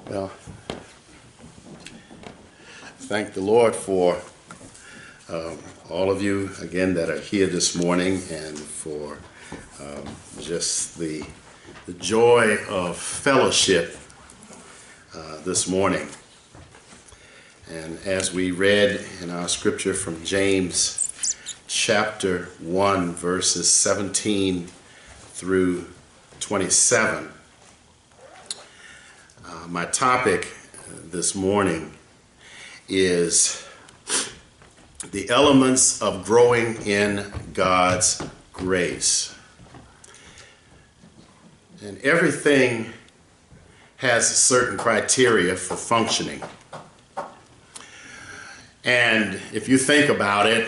Well, thank the Lord for all of you again that are here this morning, and for just the joy of fellowship this morning. And as we read in our scripture from James chapter 1 verses 17 through 27, my topic this morning is the elements of growing in God's grace. And everything has certain criteria for functioning. And if you think about it,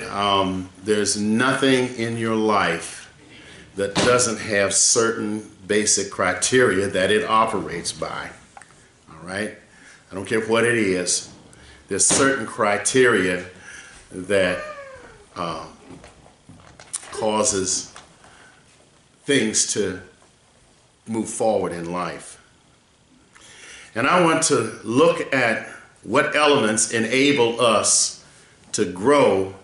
there's nothing in your life that doesn't have certain basic criteria that it operates by. All right? I don't care what it is. There's certain criteria that causes things to move forward in life. And I want to look at what elements enable us to grow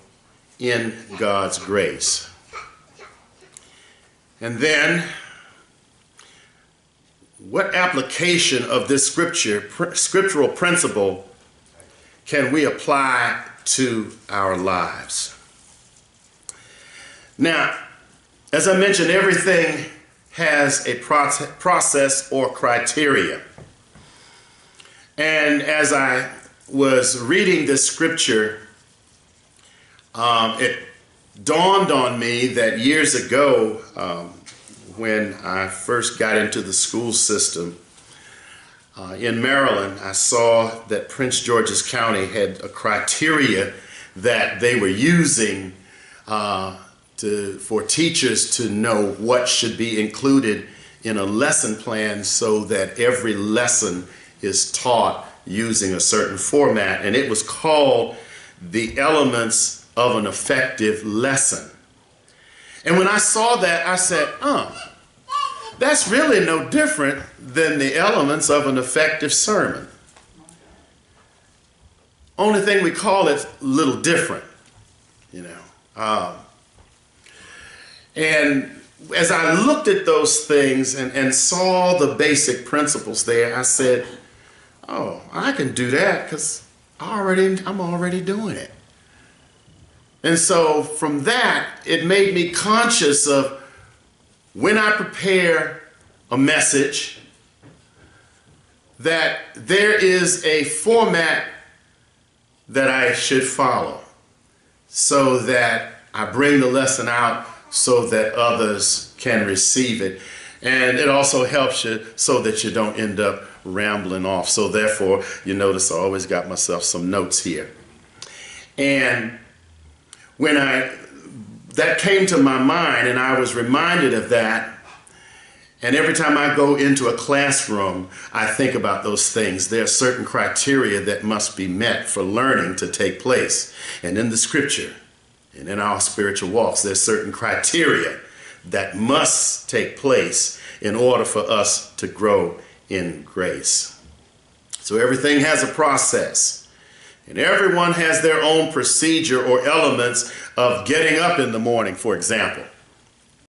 in God's grace. And then, what application of this scriptural principle can we apply to our lives? Now, as I mentioned, everything has a process or criteria. And as I was reading this scripture, it dawned on me that years ago, when I first got into the school system in Maryland, I saw that Prince George's County had a criteria that they were using for teachers to know what should be included in a lesson plan so that every lesson is taught using a certain format. And it was called the elements of an effective lesson. And when I saw that, I said, that's really no different than the elements of an effective sermon. Only thing we call it a little different, you know. And as I looked at those things and saw the basic principles there, I said, oh, I can do that because I'm already doing it. And so from that, it made me conscious of when I prepare a message, that there is a format that I should follow so that I bring the lesson out so that others can receive it. And it also helps you so that you don't end up rambling off. So therefore, you notice I always got myself some notes here. And when that came to my mind, and I was reminded of that, and every time I go into a classroom, I think about those things. There are certain criteria that must be met for learning to take place. And in the scripture and in our spiritual walks, there's certain criteria that must take place in order for us to grow in grace. So everything has a process. And everyone has their own procedure or elements of getting up in the morning, for example.